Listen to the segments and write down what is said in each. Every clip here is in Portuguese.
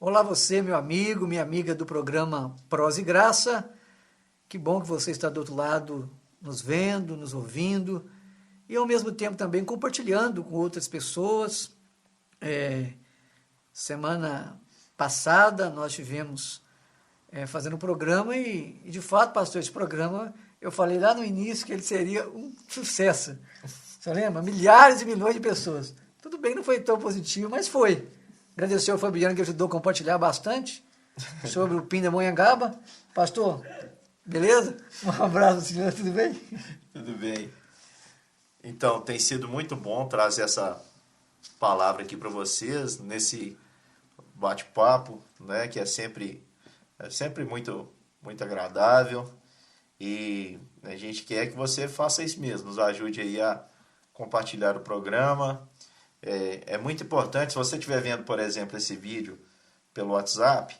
Olá você, meu amigo, minha amiga do programa Prosa e Graça. Que bom que você está do outro lado, nos vendo, nos ouvindo e ao mesmo tempo também compartilhando com outras pessoas. Semana passada nós tivemos fazendo um programa e de fato, pastor, esse programa eu falei lá no início que ele seria um sucesso. Você lembra? Milhares e milhões de pessoas. Tudo bem, não foi tão positivo, mas foi. Agradecer ao Fabiano que ajudou a compartilhar bastante sobre o Pindamonhangaba. Pastor, beleza? Um abraço, senhor, tudo bem? Tudo bem. Então, tem sido muito bom trazer essa palavra aqui para vocês nesse bate-papo, né, que é sempre muito agradável. E a gente quer que você faça isso mesmo, nos ajude aí a compartilhar o programa. É muito importante, se você estiver vendo, por exemplo, esse vídeo pelo WhatsApp,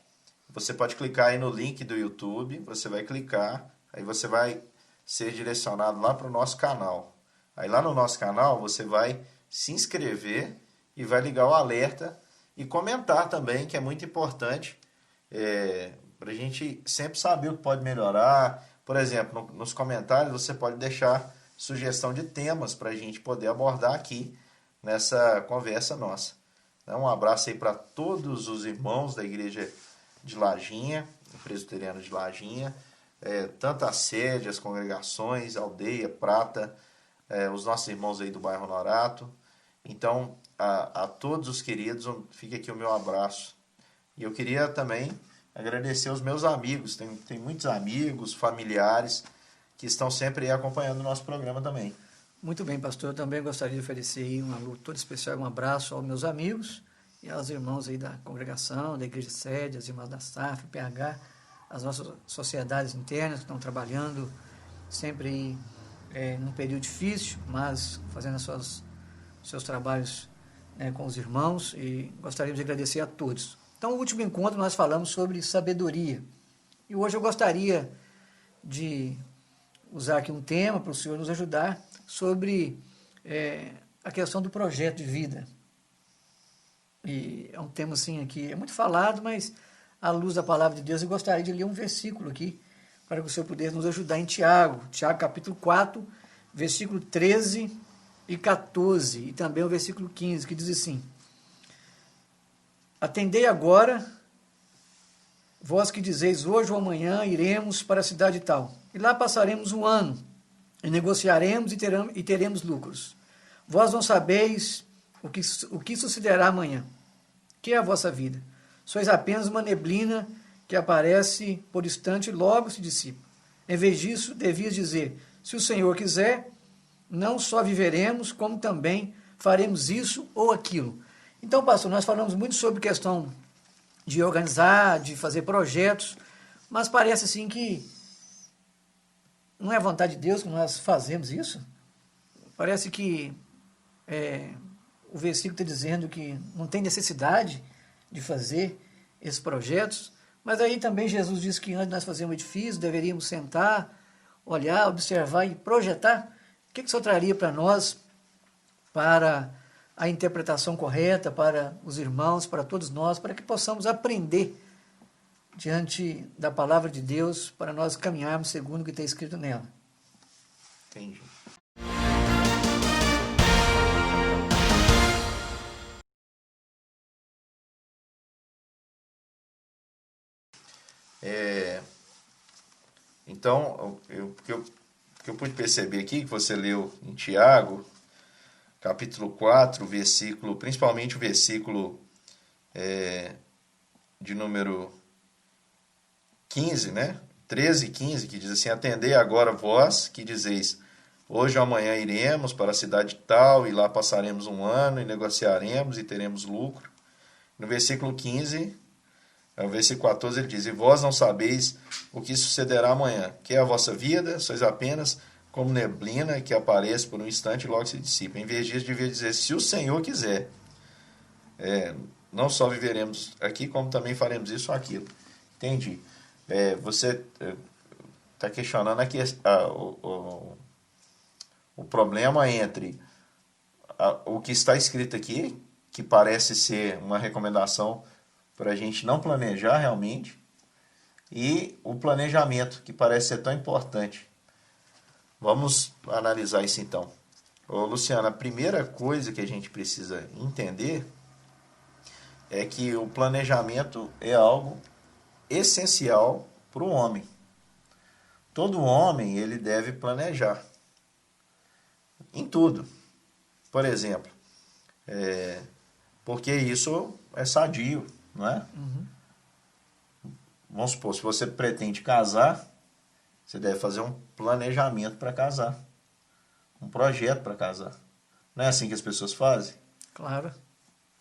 você pode clicar aí no link do YouTube, você vai clicar, aí você vai ser direcionado lá para o nosso canal. Aí lá no nosso canal você vai se inscrever e vai ligar o alerta e comentar também, que é muito importante para a gente sempre saber o que pode melhorar. Por exemplo, nos comentários você pode deixar sugestão de temas para a gente poder abordar aqui nessa conversa nossa. Então, um abraço aí para todos os irmãos da igreja de Lajinha, o presbiteriano de Lajinha, tanto a sede, as congregações, a aldeia, Prata, os nossos irmãos aí do bairro Honorato. Então, a todos os queridos, fica aqui o meu abraço. E eu queria também agradecer aos meus amigos, tem muitos amigos, familiares, que estão sempre aí acompanhando o nosso programa também. Muito bem, pastor. Eu também gostaria de oferecer aí um alô todo especial, um abraço aos meus amigos e aos irmãos aí da congregação, da igreja sede, as irmãs da SAF, PH, as nossas sociedades internas que estão trabalhando sempre num período difícil, mas fazendo seus trabalhos com os irmãos, e gostaríamos de agradecer a todos. Então, no último encontro nós falamos sobre sabedoria, e hoje eu gostaria de usar aqui um tema para o senhor nos ajudar sobre a questão do projeto de vida. E é um tema assim aqui, é muito falado, mas à luz da palavra de Deus eu gostaria de ler um versículo aqui para que o senhor pudesse nos ajudar em Tiago capítulo 4, versículo 13 e 14, e também o versículo 15, que diz assim: Atendei agora, vós que dizeis, hoje ou amanhã iremos para a cidade tal, e lá passaremos um ano, e negociaremos e teremos lucros. Vós não sabeis o que sucederá amanhã, que é a vossa vida. Sois apenas uma neblina que aparece por instante e logo se dissipa. Em vez disso, devias dizer, se o Senhor quiser, não só viveremos, como também faremos isso ou aquilo. Então, pastor, nós falamos muito sobre questão de organizar, de fazer projetos, mas parece assim que não é a vontade de Deus que nós fazemos isso. Parece que o versículo está dizendo que não tem necessidade de fazer esses projetos, mas aí também Jesus disse que antes de nós fazermos um edifício, deveríamos sentar, olhar, observar e projetar. O que o senhor traria para nós, para a interpretação correta, para os irmãos, para todos nós, para que possamos aprender diante da palavra de Deus, para nós caminharmos segundo o que está escrito nela? Entendi. Então, o que eu pude perceber aqui, que você leu em Tiago, capítulo 4, versículo, principalmente o versículo de número 15, né? 13 e 15, que diz assim: Atendei agora vós, que dizeis, hoje ou amanhã iremos para a cidade tal, e lá passaremos um ano, e negociaremos, e teremos lucro. No versículo 15, no versículo 14, ele diz, e vós não sabeis o que sucederá amanhã, que é a vossa vida, sois apenas como neblina que aparece por um instante e logo se dissipa. Em vez disso, devia dizer, se o Senhor quiser, não só viveremos aqui, como também faremos isso ou aquilo. Entendi. Você está questionando aqui o problema entre o que está escrito aqui, que parece ser uma recomendação para a gente não planejar realmente, e o planejamento, que parece ser tão importante. Vamos analisar isso então. Ô, Luciano, a primeira coisa que a gente precisa entender é que o planejamento é algo essencial para o homem. Todo homem ele deve planejar em tudo. Por exemplo, porque isso é sadio, não é? Uhum. Vamos supor, se você pretende casar, você deve fazer um planejamento para casar, um projeto para casar. Não é assim que as pessoas fazem? Claro.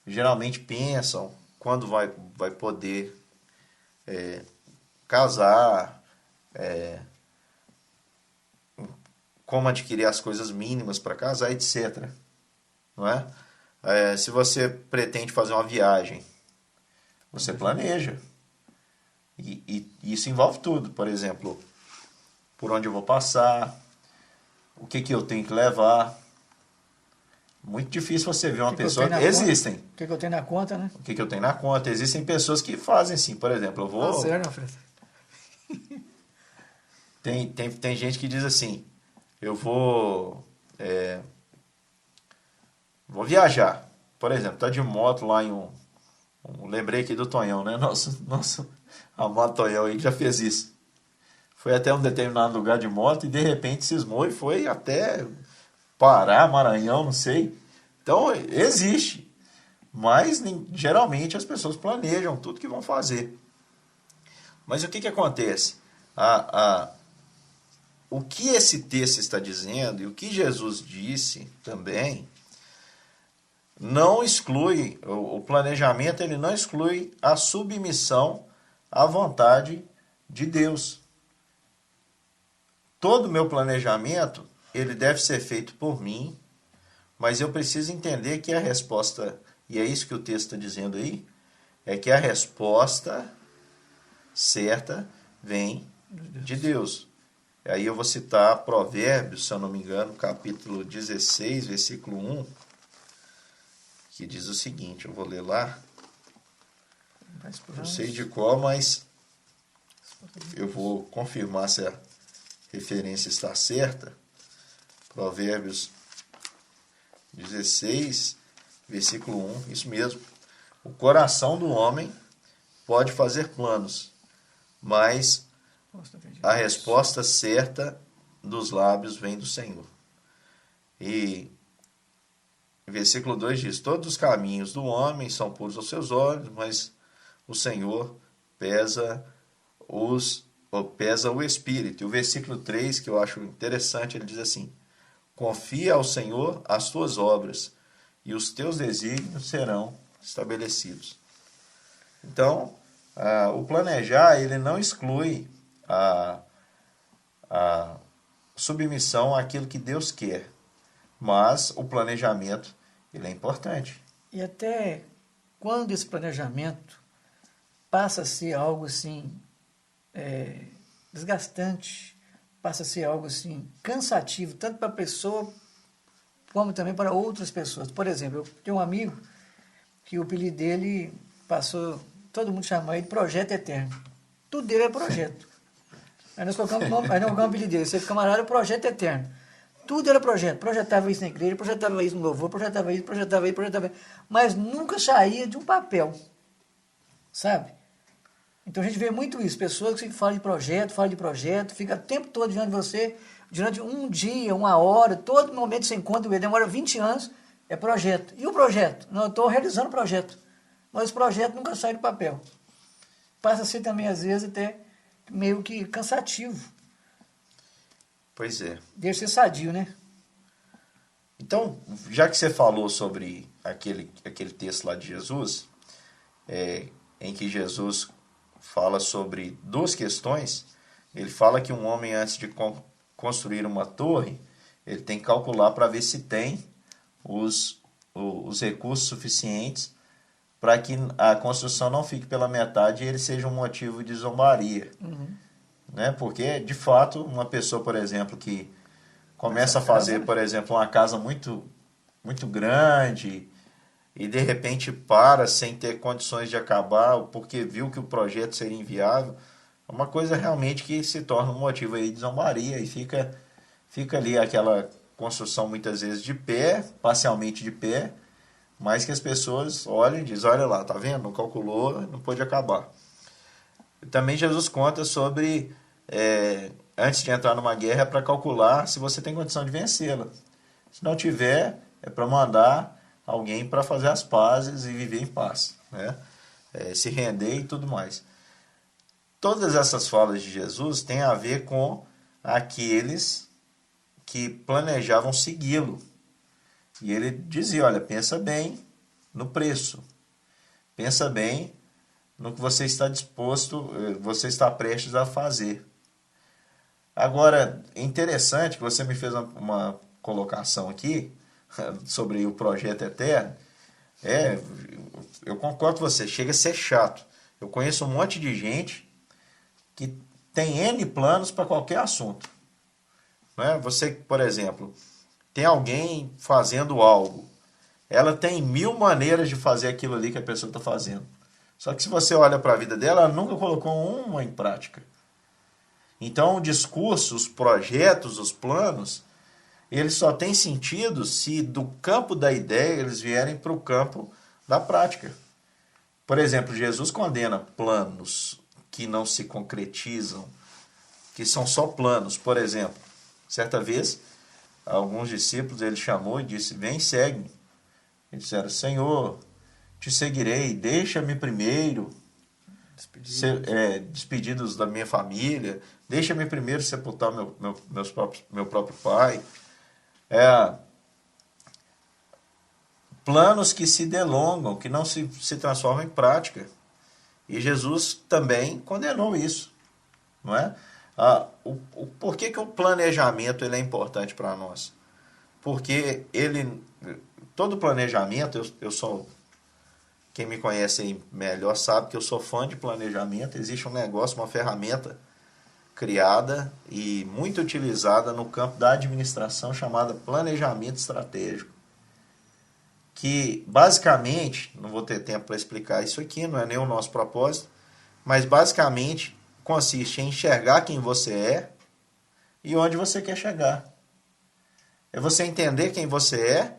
Geralmente pensam quando vai poder casar, como adquirir as coisas mínimas para casar, etc. Não é? Se você pretende fazer uma viagem, você planeja. E isso envolve tudo. Por exemplo, por onde eu vou passar, o que eu tenho que levar. Muito difícil você ver uma pessoa... Existem. O que eu tenho na conta, né? O que eu tenho na conta. Existem pessoas que fazem assim. Por exemplo, eu vou... Tá certo, Alfredo. Tem gente que diz assim, eu vou viajar. Por exemplo, tá de moto lá em lembrei aqui do Tonhão, né? Nosso amado Tonhão aí que já fez isso. Foi até um determinado lugar de moto e de repente cismou e foi até Pará, Maranhão, não sei. Então, existe. Mas, geralmente, as pessoas planejam tudo que vão fazer. Mas o que acontece? O que esse texto está dizendo e o que Jesus disse também não exclui, o planejamento ele não exclui a submissão à vontade de Deus. Todo o meu planejamento, ele deve ser feito por mim, mas eu preciso entender que a resposta, e é isso que o texto está dizendo aí, é que a resposta certa vem de Deus. Aí eu vou citar Provérbios, se eu não me engano, capítulo 16, versículo 1, que diz o seguinte, eu vou ler lá. Eu sei de qual, mas eu vou confirmar se a referência está certa. Provérbios 16, versículo 1, isso mesmo. O coração do homem pode fazer planos, mas a resposta certa dos lábios vem do Senhor. E versículo 2 diz, todos os caminhos do homem são puros aos seus olhos, mas o Senhor pesa o espírito. E o versículo 3, que eu acho interessante, ele diz assim, confia ao Senhor as tuas obras, e os teus desígnios serão estabelecidos. Então, o planejar, ele não exclui a submissão àquilo que Deus quer, mas o planejamento, ele é importante. E até quando esse planejamento passa a ser algo assim, desgastante, passa a ser algo assim, cansativo, tanto para a pessoa, como também para outras pessoas. Por exemplo, eu tenho um amigo que o apelido dele passou, todo mundo chama ele de Projeto Eterno. Tudo dele é projeto. Aí nós colocamos o apelido dele, esse camarada é Projeto Eterno. Tudo era projeto. Projetava isso na igreja, projetava isso no louvor, projetava isso. Mas nunca saía de um papel. Sabe? Então a gente vê muito isso. Pessoas que falam de projeto, fica o tempo todo diante de você, durante um dia, uma hora, todo momento que você encontra, demora 20 anos, é projeto. E o projeto? Não, eu estou realizando o projeto. Mas o projeto nunca sai do papel. Passa a ser também, às vezes, até meio que cansativo. Pois é. Deve ser sadio, né? Então, já que você falou sobre aquele texto lá de Jesus, em que Jesus fala sobre duas questões, ele fala que um homem, antes de construir uma torre, ele tem que calcular para ver se tem os recursos suficientes para que a construção não fique pela metade e ele seja um motivo de zombaria. Uhum. Né? Porque, de fato, uma pessoa, por exemplo, que começa a fazer, por exemplo, uma casa muito, muito grande, e de repente para sem ter condições de acabar, porque viu que o projeto seria inviável, é uma coisa realmente que se torna um motivo aí de zombaria e fica ali aquela construção muitas vezes de pé, parcialmente de pé, mas que as pessoas olham e dizem, olha lá, tá vendo? Não calculou, não pôde acabar. Também Jesus conta sobre, antes de entrar numa guerra, é para calcular se você tem condição de vencê-la. Se não tiver, é para mandar alguém para fazer as pazes e viver em paz, né? Se render e tudo mais. Todas essas falas de Jesus têm a ver com aqueles que planejavam segui-lo. E ele dizia, olha, pensa bem no preço. Pensa bem no que você está disposto, você está prestes a fazer. Agora, é interessante que você me fez uma colocação aqui sobre o projeto eterno. Eu concordo com você, chega a ser chato. Eu conheço um monte de gente que tem N planos para qualquer assunto. Não é? Você, por exemplo, tem alguém fazendo algo. Ela tem 1000 maneiras de fazer aquilo ali que a pessoa está fazendo. Só que se você olha para a vida dela, ela nunca colocou uma em prática. Então, o discurso, os projetos, os planos, eles só têm sentido se do campo da ideia eles vierem para o campo da prática. Por exemplo, Jesus condena planos que não se concretizam, que são só planos. Por exemplo, certa vez, alguns discípulos ele chamou e disse, vem e segue-me. Eles disseram, Senhor, te seguirei, deixa-me primeiro despedidos da minha família, deixa-me primeiro sepultar meu próprio pai. Planos que se delongam, que não se transformam em prática. E Jesus também condenou isso, não é? Por que o planejamento ele é importante para nós? Porque todo planejamento, quem me conhece aí melhor sabe que eu sou fã de planejamento. Existe um negócio, uma ferramenta criada e muito utilizada no campo da administração chamada planejamento estratégico. Que basicamente, não vou ter tempo para explicar isso aqui, não é nem o nosso propósito, mas basicamente consiste em enxergar quem você é e onde você quer chegar. É você entender quem você é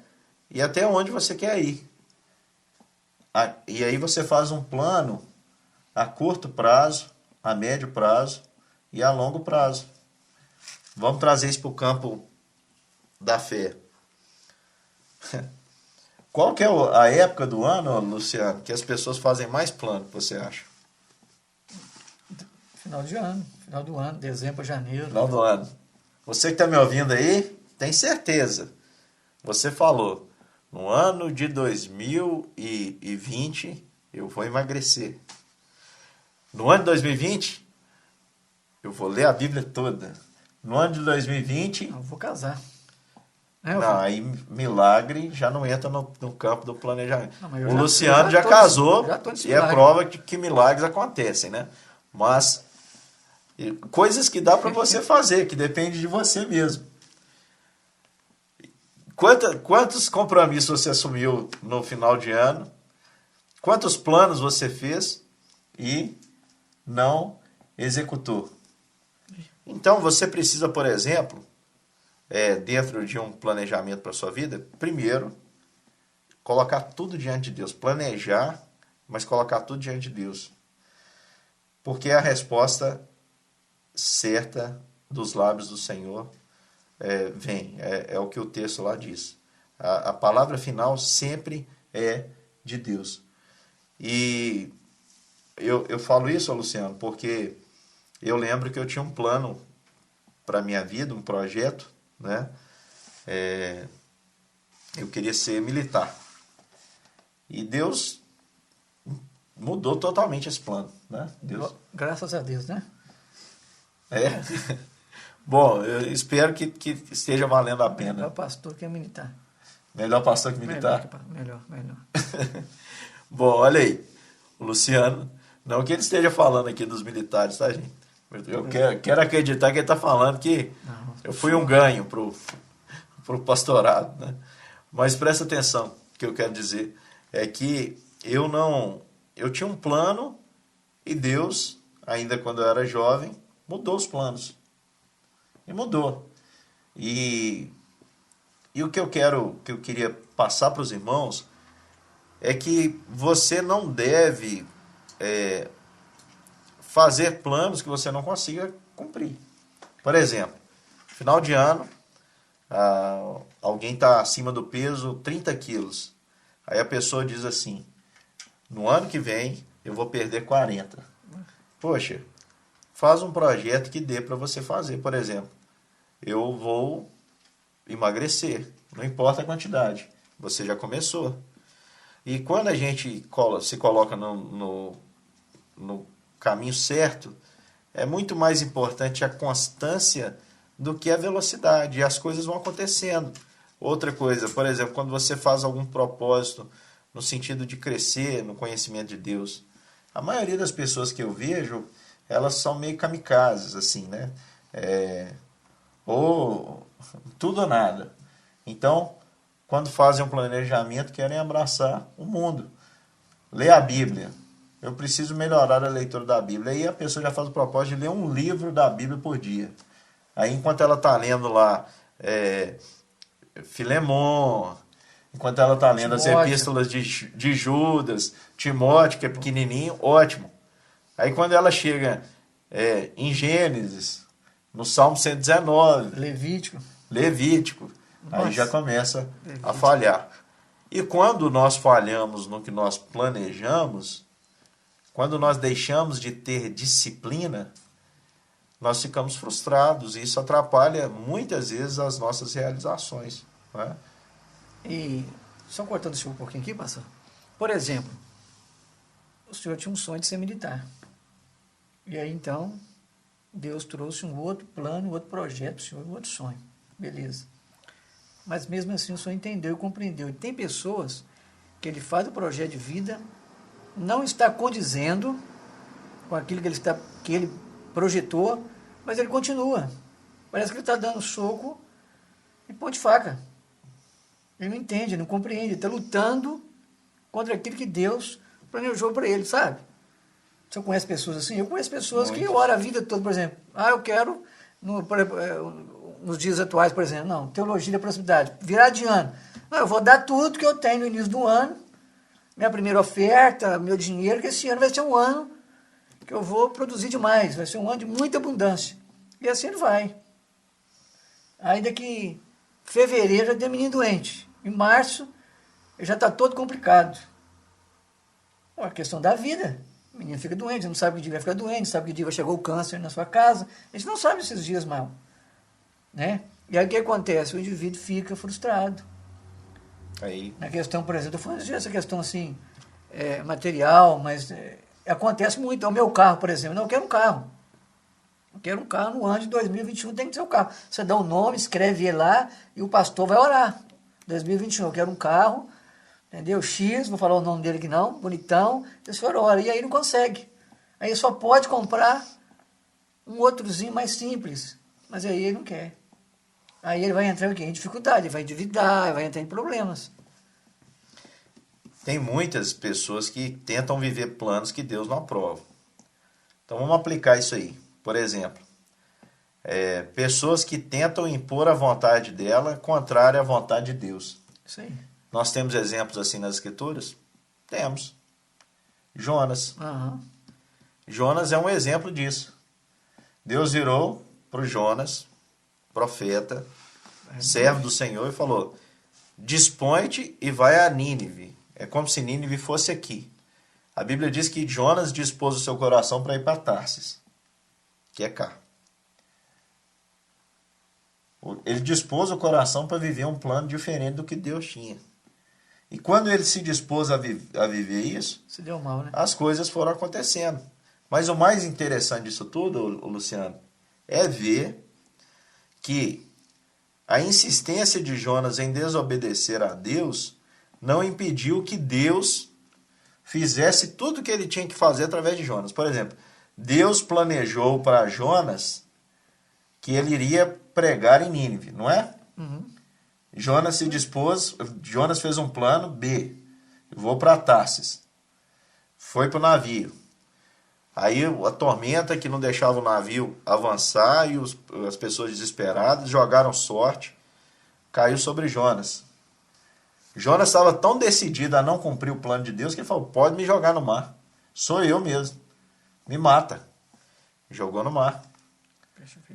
e até onde você quer ir. E aí você faz um plano a curto prazo, a médio prazo e a longo prazo. Vamos trazer isso para o campo da fé. Qual que é a época do ano, Luciano, que as pessoas fazem mais plano, você acha? Final do ano, dezembro, janeiro. Final do ano. Você que está me ouvindo aí, tem certeza. Você falou, no ano de 2020, eu vou emagrecer. No ano de 2020, eu vou ler a Bíblia toda. No ano de 2020... Eu vou casar. Aí milagre já não entra no campo do planejamento. O Luciano já casou e é milagre. prova de que milagres acontecem, né? Mas coisas que dá para você fazer, que depende de você mesmo. Quantos compromissos você assumiu no final de ano? Quantos planos você fez e não executou? Então você precisa, por exemplo, dentro de um planejamento para a sua vida, primeiro, colocar tudo diante de Deus. Planejar, mas colocar tudo diante de Deus. Porque a resposta certa dos lábios do Senhor vem. É o que o texto lá diz. A palavra final sempre é de Deus. E eu falo isso, Luciano, porque eu lembro que eu tinha um plano para a minha vida, um projeto, né? Eu queria ser militar. E Deus mudou totalmente esse plano, né? Deus... Graças a Deus, né? Bom, eu espero que esteja valendo a pena. Melhor pastor que militar. Melhor pastor que militar? Melhor. Bom, olha aí. O Luciano, não que ele esteja falando aqui dos militares, tá, gente? Eu quero acreditar que ele está falando que eu fui um ganho pro pastorado, né? Mas presta atenção no que eu quero dizer. é que eu tinha um plano e Deus, ainda quando eu era jovem, mudou os planos. E mudou. E o que eu queria passar para os irmãos é que você não deve fazer planos que você não consiga cumprir. Por exemplo, final de ano, alguém está acima do peso 30 quilos. Aí a pessoa diz assim, no ano que vem eu vou perder 40. Poxa, faz um projeto que dê para você fazer. Por exemplo, eu vou emagrecer, não importa a quantidade, você já começou. E quando a gente se coloca no caminho certo, é muito mais importante a constância do que a velocidade, e as coisas vão acontecendo. Outra coisa, por exemplo, quando você faz algum propósito no sentido de crescer no conhecimento de Deus, a maioria das pessoas que eu vejo, elas são meio kamikazes, assim, né? Ou tudo ou nada. Então, quando fazem um planejamento, querem abraçar o mundo. Lê a Bíblia. Eu preciso melhorar a leitura da Bíblia. Aí a pessoa já faz o propósito de ler um livro da Bíblia por dia. Aí, enquanto ela está lendo lá Filemon, enquanto ela está lendo as epístolas de Judas, Timóteo, que é pequenininho, ótimo. Aí, quando ela chega em Gênesis, no Salmo 119, Levítico, nossa, aí já começa a falhar. E quando nós falhamos no que nós planejamos, quando nós deixamos de ter disciplina, nós ficamos frustrados e isso atrapalha muitas vezes as nossas realizações. Né? E só cortando um pouquinho aqui, pastor. Por exemplo, o senhor tinha um sonho de ser militar. E aí então, Deus trouxe um outro plano, um outro projeto para o senhor, um outro sonho. Beleza. Mas mesmo assim o senhor entendeu e compreendeu. E tem pessoas que ele faz o projeto de vida, não está condizendo com aquilo que ele projetou, mas ele continua. Parece que ele está dando soco e pão de faca. Ele não entende, não compreende, ele está lutando contra aquilo que Deus planejou para ele, sabe? Você conhece pessoas assim? Eu conheço pessoas que oram a vida toda, por exemplo. Eu quero, nos dias atuais, por exemplo, não, teologia da proximidade, virar de ano. Não, eu vou dar tudo que eu tenho no início do ano, minha primeira oferta, meu dinheiro, que esse ano vai ser um ano que eu vou produzir demais, vai ser um ano de muita abundância. E assim ele vai. Aí daqui fevereiro já tem menino doente. Em março já está todo complicado. A questão da vida. O menino fica doente, não sabe que dia vai ficar doente, não sabe que dia vai chegar o câncer na sua casa. A gente não sabe esses dias mal. Né? E aí o que acontece? O indivíduo fica frustrado. Aí. Na questão, por exemplo, eu falando essa questão assim, material, mas acontece muito. O meu carro, por exemplo, não, eu quero um carro. Eu quero um carro no ano de 2021, tem que ser o carro. Você dá o nome, escreve ele lá e o pastor vai orar. 2021, eu quero um carro, entendeu? X, vou falar o nome dele aqui não, bonitão, e o senhor ora. E aí não consegue. Aí só pode comprar um outrozinho mais simples, mas aí ele não quer. Aí ele vai entrar em dificuldade, vai endividar, vai entrar em problemas. Tem muitas pessoas que tentam viver planos que Deus não aprova. Então vamos aplicar isso aí. Por exemplo, pessoas que tentam impor a vontade dela contrária à vontade de Deus. Sim. Nós temos exemplos assim nas Escrituras? Temos. Jonas. Uhum. Jonas é um exemplo disso. Deus virou para o Jonas, profeta, servo do Senhor, e falou: dispõe-te e vai a Nínive. É como se Nínive fosse aqui. A Bíblia diz que Jonas dispôs o seu coração para ir para Tarsis, que é cá. Ele dispôs o coração para viver um plano diferente do que Deus tinha. E quando ele se dispôs a viver isso, se deu mal, né? As coisas foram acontecendo. Mas o mais interessante disso tudo, Luciano, é ver que a insistência de Jonas em desobedecer a Deus não impediu que Deus fizesse tudo o que ele tinha que fazer através de Jonas. Por exemplo, Deus planejou para Jonas que ele iria pregar em Nínive, não é? Uhum. Jonas se dispôs, Jonas fez um plano B. vou para Tarsis. Foi para o navio. Aí a tormenta que não deixava o navio avançar e as pessoas desesperadas jogaram sorte, caiu sobre Jonas. Jonas estava tão decidido a não cumprir o plano de Deus que ele falou, pode me jogar no mar. Sou eu mesmo. Me mata. Jogou no mar.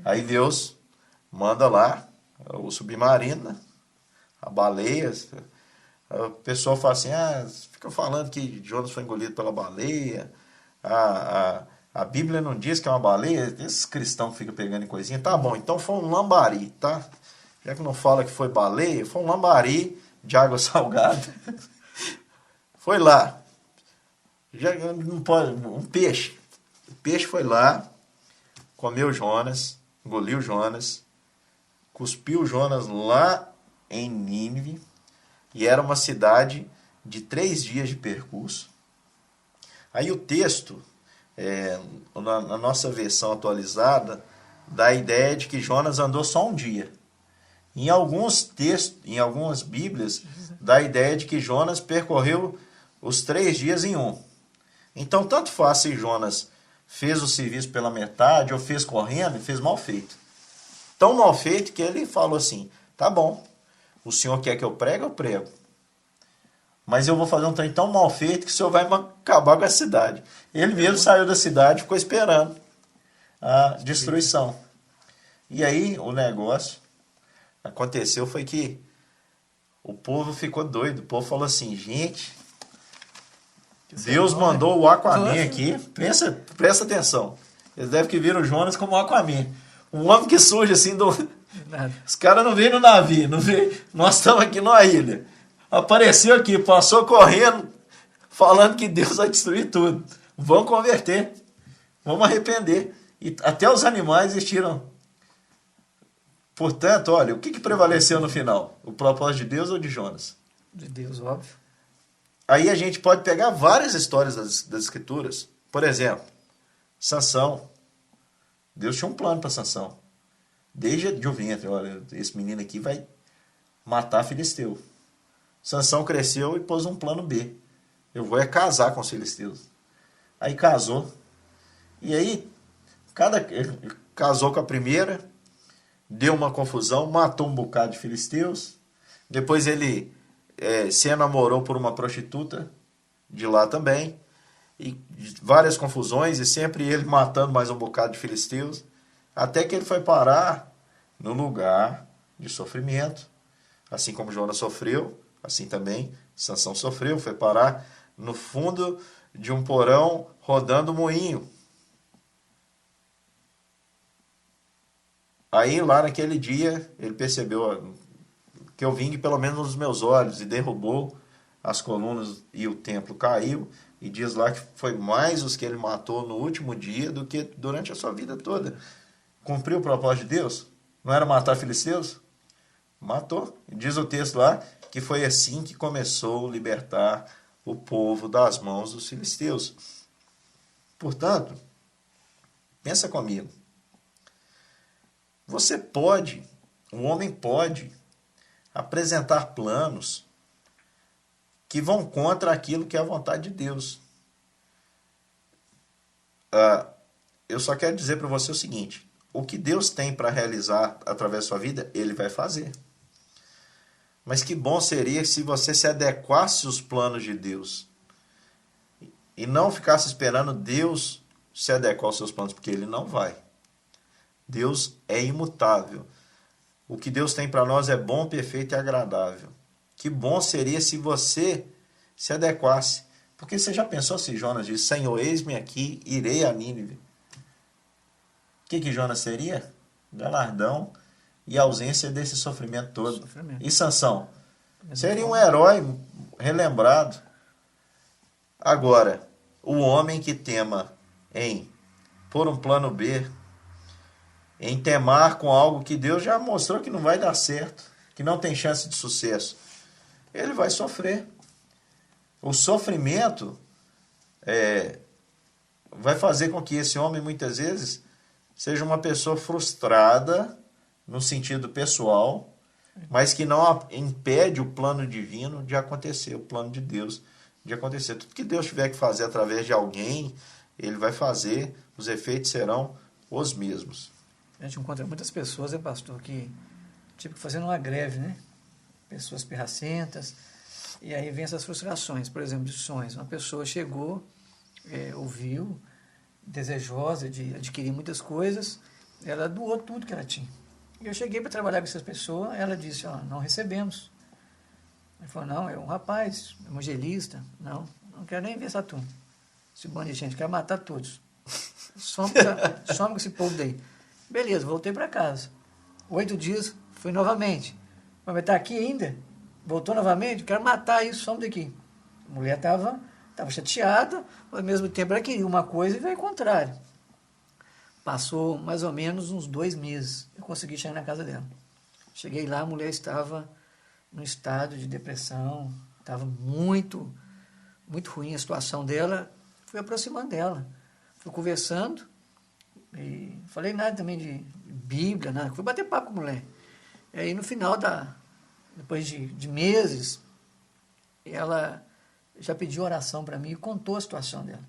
Aí Deus manda lá o submarino, a baleia. O pessoal fala assim, fica falando que Jonas foi engolido pela baleia. A Bíblia não diz que é uma baleia. Esses cristãos ficam pegando em coisinha. Tá bom, então foi um lambari, tá? Já que não fala que foi baleia, foi um lambari de água salgada. Foi lá. Já não pode, um peixe. O peixe foi lá, comeu Jonas, engoliu Jonas, cuspiu Jonas lá em Nínive, e era uma cidade de 3 dias de percurso. Aí o texto, na nossa versão atualizada, dá a ideia de que Jonas andou só um dia. Em alguns textos, em algumas Bíblias, dá a ideia de que Jonas percorreu os 3 dias em um. Então, tanto faz se Jonas fez o serviço pela metade ou fez correndo, fez mal feito. Tão mal feito que ele falou assim, tá bom, o senhor quer que eu prego? Mas eu vou fazer um trem tão mal feito que o senhor vai acabar com a cidade. Ele mesmo saiu da cidade e ficou esperando a destruição. E aí o negócio aconteceu foi que o povo ficou doido. O povo falou assim, gente, Deus mandou o Aquaman aqui. Presta atenção. Eles devem que viram o Jonas como o Aquaman. Um homem que surge assim do... Os caras não veem no navio, não veem. Nós estamos aqui numa ilha. Apareceu aqui, passou correndo, falando que Deus vai destruir tudo. Vão converter. Vamos arrepender. E até os animais existiram. Portanto, olha, o que prevaleceu no final? O propósito de Deus ou de Jonas? De Deus, óbvio. Aí a gente pode pegar várias histórias das Escrituras. Por exemplo, Sansão. Deus tinha um plano para Sansão. Desde o ventre, olha, esse menino aqui vai matar Filisteu. Sansão cresceu e pôs um plano B. Eu vou casar com os filisteus. Aí casou. E aí, casou com a primeira, deu uma confusão, matou um bocado de filisteus. Depois ele se enamorou por uma prostituta de lá também. E várias confusões, e sempre ele matando mais um bocado de filisteus. Até que ele foi parar no lugar de sofrimento. Assim como Jonas sofreu, assim também Sansão sofreu. Foi parar no fundo de um porão rodando moinho. Aí lá naquele dia ele percebeu que eu vim pelo menos nos meus olhos e derrubou as colunas e o templo caiu. E diz lá que foi mais os que ele matou no último dia do que durante a sua vida toda. Cumpriu o propósito de Deus? Não era matar filisteus? Matou. E diz o texto lá que foi assim que começou a libertar o povo das mãos dos filisteus. Portanto, pensa comigo. Um homem pode apresentar planos que vão contra aquilo que é a vontade de Deus. Eu só quero dizer para você o seguinte, o que Deus tem para realizar através da sua vida, Ele vai fazer. Mas que bom seria se você se adequasse aos planos de Deus e não ficasse esperando Deus se adequar aos seus planos, porque Ele não vai. Deus é imutável. O que Deus tem para nós é bom, perfeito e agradável. Que bom seria se você se adequasse. Porque você já pensou se Jonas disse, Senhor, eis-me aqui, irei a Nínive. O que Jonas seria? Galardão e ausência desse sofrimento todo. E Sansão? Seria um herói relembrado. Agora, o homem que tema em pôr um plano B, em temar com algo que Deus já mostrou que não vai dar certo, que não tem chance de sucesso, ele vai sofrer. O sofrimento vai fazer com que esse homem, muitas vezes, seja uma pessoa frustrada no sentido pessoal, mas que não impede o plano divino de acontecer, o plano de Deus de acontecer. Tudo que Deus tiver que fazer através de alguém, Ele vai fazer, os efeitos serão os mesmos. A gente encontra muitas pessoas, pastor, que tipo fazendo uma greve, né? Pessoas pirracentas, e aí vem essas frustrações, por exemplo, de sonhos. Uma pessoa chegou, ouviu, desejosa de adquirir muitas coisas, ela doou tudo que ela tinha. E eu cheguei para trabalhar com essas pessoas, ela disse, não recebemos. Ele falou, não, é um rapaz, evangelista, não quero nem ver essa turma. Esse bando de gente, quero matar todos. Some com esse povo daí. Beleza, voltei para casa. 8 dias, fui novamente. Mas está aqui ainda? Voltou novamente? Quero matar isso, some daqui. A mulher estava chateada, mas ao mesmo tempo ela queria uma coisa e veio ao contrário. Passou mais ou menos uns 2 meses. Eu consegui chegar na casa dela. Cheguei lá, a mulher estava num estado de depressão, estava muito, muito ruim a situação dela. Fui aproximando dela, fui conversando, e falei nada também de Bíblia, nada. Fui bater papo com a mulher. E aí no final, depois de meses, ela já pediu oração para mim e contou a situação dela.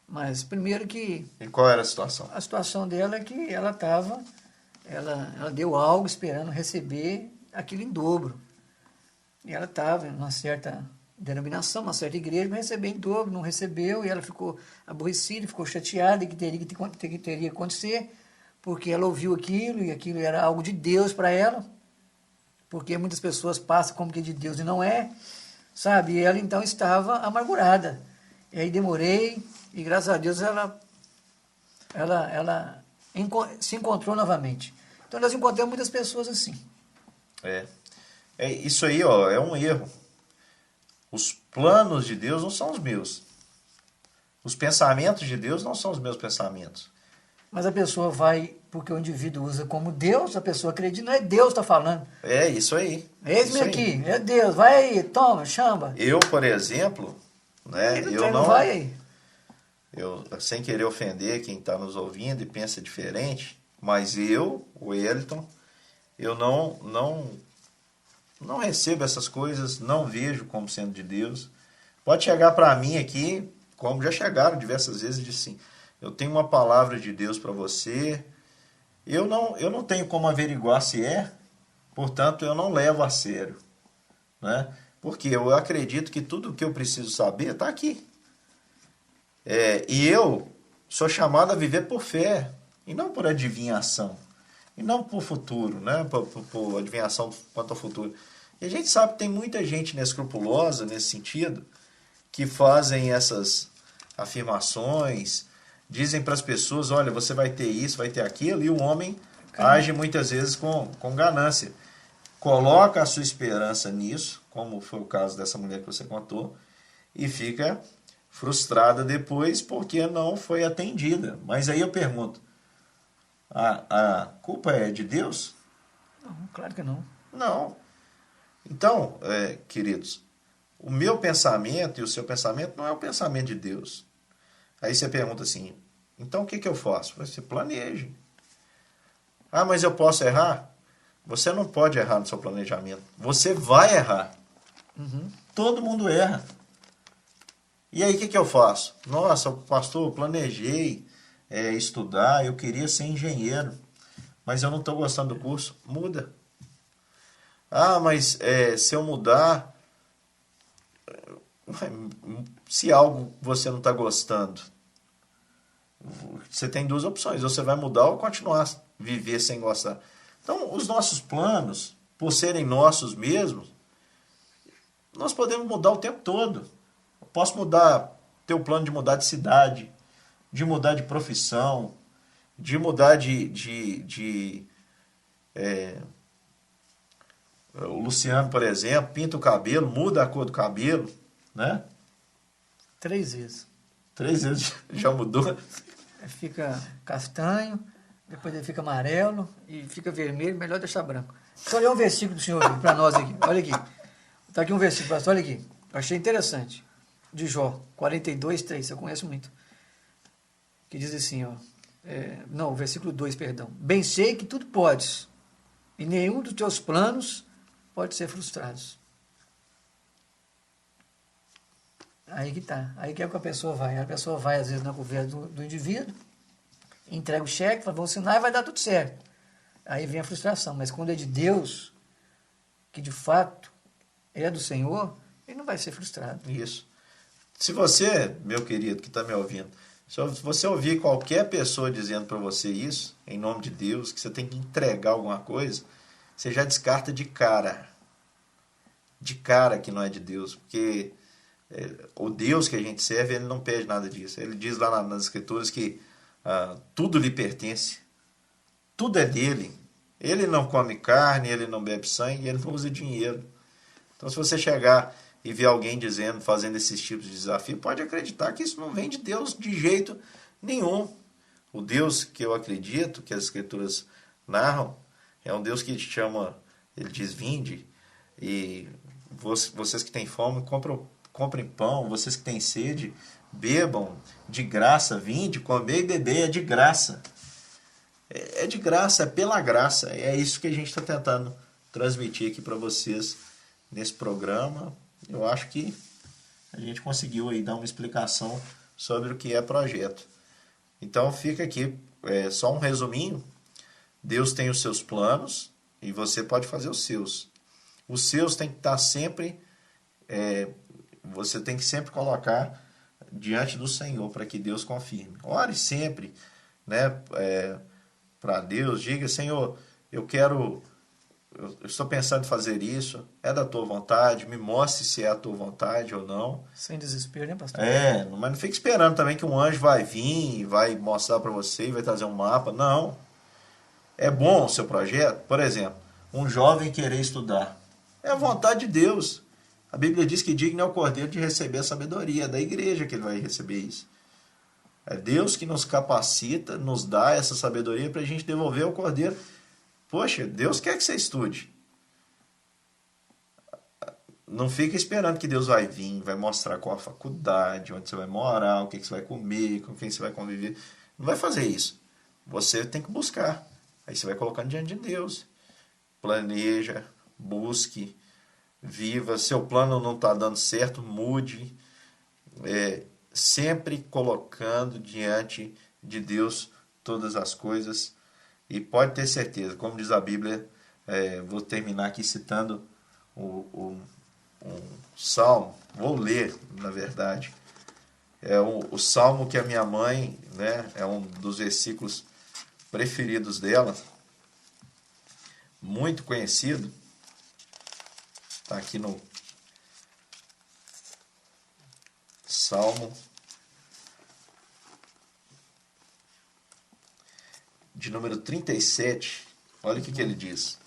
Mas primeiro que... E qual era a situação? A situação dela é que ela deu algo esperando receber aquilo em dobro. E ela estava em uma certa denominação, uma certa igreja, mas recebeu em dobro, não recebeu, e ela ficou aborrecida, ficou chateada que teria que acontecer, porque ela ouviu aquilo, e aquilo era algo de Deus para ela, porque muitas pessoas passam como que é de Deus e não é, sabe? E ela então estava amargurada. E aí demorei, e graças a Deus ela se encontrou novamente. Então nós encontramos muitas pessoas assim. Isso aí, ó, é um erro. Os planos de Deus não são os meus. Os pensamentos de Deus não são os meus pensamentos. Mas a pessoa vai, porque o indivíduo usa como Deus, a pessoa acredita, não é Deus que está falando. É isso aí. Eis-me aqui, é Deus, vai aí, toma, chamba. Eu, por exemplo, né, eu não... Vai aí. Eu, sem querer ofender quem está nos ouvindo e pensa diferente, mas eu, o Wellington, eu não recebo essas coisas, não vejo como sendo de Deus. Pode chegar para mim aqui, como já chegaram diversas vezes, e disse assim, eu tenho uma palavra de Deus para você, eu não tenho como averiguar se é, portanto eu não levo a sério, né? Porque eu acredito que tudo o que eu preciso saber está aqui. E eu sou chamado a viver por fé, e não por adivinhação, e não por futuro, né? Por adivinhação quanto ao futuro. E a gente sabe que tem muita gente inescrupulosa nesse sentido, que fazem essas afirmações, dizem para as pessoas, olha, você vai ter isso, vai ter aquilo, e o homem age muitas vezes com ganância. Coloca a sua esperança nisso, como foi o caso dessa mulher que você contou, e fica frustrada depois porque não foi atendida. Mas aí eu pergunto, a culpa é de Deus? Não, claro que não. Não. Então, queridos, o meu pensamento e o seu pensamento não é o pensamento de Deus. Aí você pergunta assim, então o que eu faço? Você planeje. Ah, mas eu posso errar? Você não pode errar no seu planejamento. Você vai errar. Uhum. Todo mundo erra. E aí o que eu faço? Nossa, pastor, eu planejei estudar, eu queria ser engenheiro, mas eu não estou gostando do curso. Muda. Ah, mas se eu mudar, se algo você não está gostando, você tem 2 opções, ou você vai mudar ou continuar a viver sem gostar. Então, os nossos planos, por serem nossos mesmos, nós podemos mudar o tempo todo. Eu posso ter o plano de mudar de cidade, de mudar de profissão, de mudar o Luciano, por exemplo, pinta o cabelo, muda a cor do cabelo, né? 3 vezes. 3 vezes já mudou. Fica castanho, depois ele fica amarelo e fica vermelho, melhor deixar branco. Só ler um versículo do Senhor para nós aqui. Olha aqui. Está aqui um versículo, pastor, olha aqui. Eu achei interessante. De Jó, 42:3, eu conheço muito. Que diz assim, ó. O versículo 2, perdão. Bem sei que tudo podes, e nenhum dos teus planos pode ser frustrado. Aí que tá. Aí que é que a pessoa vai. A pessoa vai, às vezes, na conversa do indivíduo, entrega o cheque, fala, vou assinar e vai dar tudo certo. Aí vem a frustração. Mas quando é de Deus, que de fato é do Senhor, ele não vai ser frustrado. Isso. Se você, meu querido, que está me ouvindo, se você ouvir qualquer pessoa dizendo para você isso, em nome de Deus, que você tem que entregar alguma coisa, você já descarta de cara. De cara que não é de Deus. Porque o Deus que a gente serve, ele não pede nada disso. Ele diz lá nas Escrituras que tudo lhe pertence. Tudo é dele. Ele não come carne, ele não bebe sangue, ele não usa dinheiro. Então, se você chegar e ver alguém dizendo, fazendo esses tipos de desafio, pode acreditar que isso não vem de Deus de jeito nenhum. O Deus que eu acredito, que as Escrituras narram, é um Deus que te chama, ele diz, vinde, e vocês que têm fome, comprem pão, vocês que têm sede, bebam de graça, vinde, comer e beber, é de graça. É de graça, é pela graça. É isso que a gente está tentando transmitir aqui para vocês nesse programa. Eu acho que a gente conseguiu aí dar uma explicação sobre o que é projeto. Então fica aqui só um resuminho. Deus tem os seus planos e você pode fazer os seus. Os seus tem que estar sempre, você tem que sempre colocar diante do Senhor para que Deus confirme. Ore sempre, né, para Deus, diga, Senhor, eu estou pensando em fazer isso, é da tua vontade, me mostre se é a tua vontade ou não. Sem desespero, né, pastor? Mas não fique esperando também que um anjo vai vir e vai mostrar para você e vai trazer um mapa. Não. É bom o seu projeto? Por exemplo, um jovem querer estudar. É a vontade de Deus. A Bíblia diz que digno é o cordeiro de receber a sabedoria. É da igreja que ele vai receber isso. É Deus que nos capacita, nos dá essa sabedoria para a gente devolver ao cordeiro. Poxa, Deus quer que você estude. Não fica esperando que Deus vai vir, vai mostrar qual a faculdade, onde você vai morar, o que você vai comer, com quem você vai conviver. Não vai fazer isso. Você tem que buscar. Aí você vai colocando diante de Deus. Planeja, busque, viva. Seu plano não está dando certo, mude. Sempre colocando diante de Deus todas as coisas. E pode ter certeza, como diz a Bíblia, vou terminar aqui citando um salmo, vou ler, na verdade. É o salmo que a minha mãe, né, é um dos versículos preferidos dela, muito conhecido. Está aqui no Salmo de número 37, olha o que ele diz.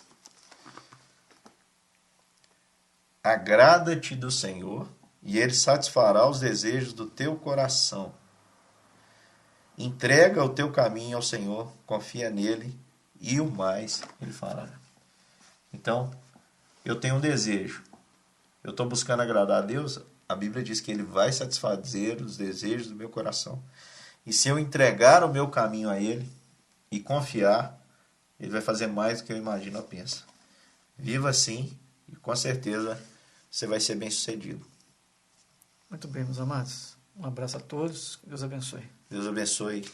Agrada-te do Senhor, e Ele satisfará os desejos do teu coração. Entrega o teu caminho ao Senhor, confia nele, e o mais Ele fará. Então, eu tenho um desejo. Eu estou buscando agradar a Deus, a Bíblia diz que Ele vai satisfazer os desejos do meu coração. E se eu entregar o meu caminho a Ele, e confiar, Ele vai fazer mais do que eu imagino ou penso. Viva assim e com certeza você vai ser bem sucedido. Muito bem, meus amados. Um abraço a todos. Deus abençoe. Deus abençoe.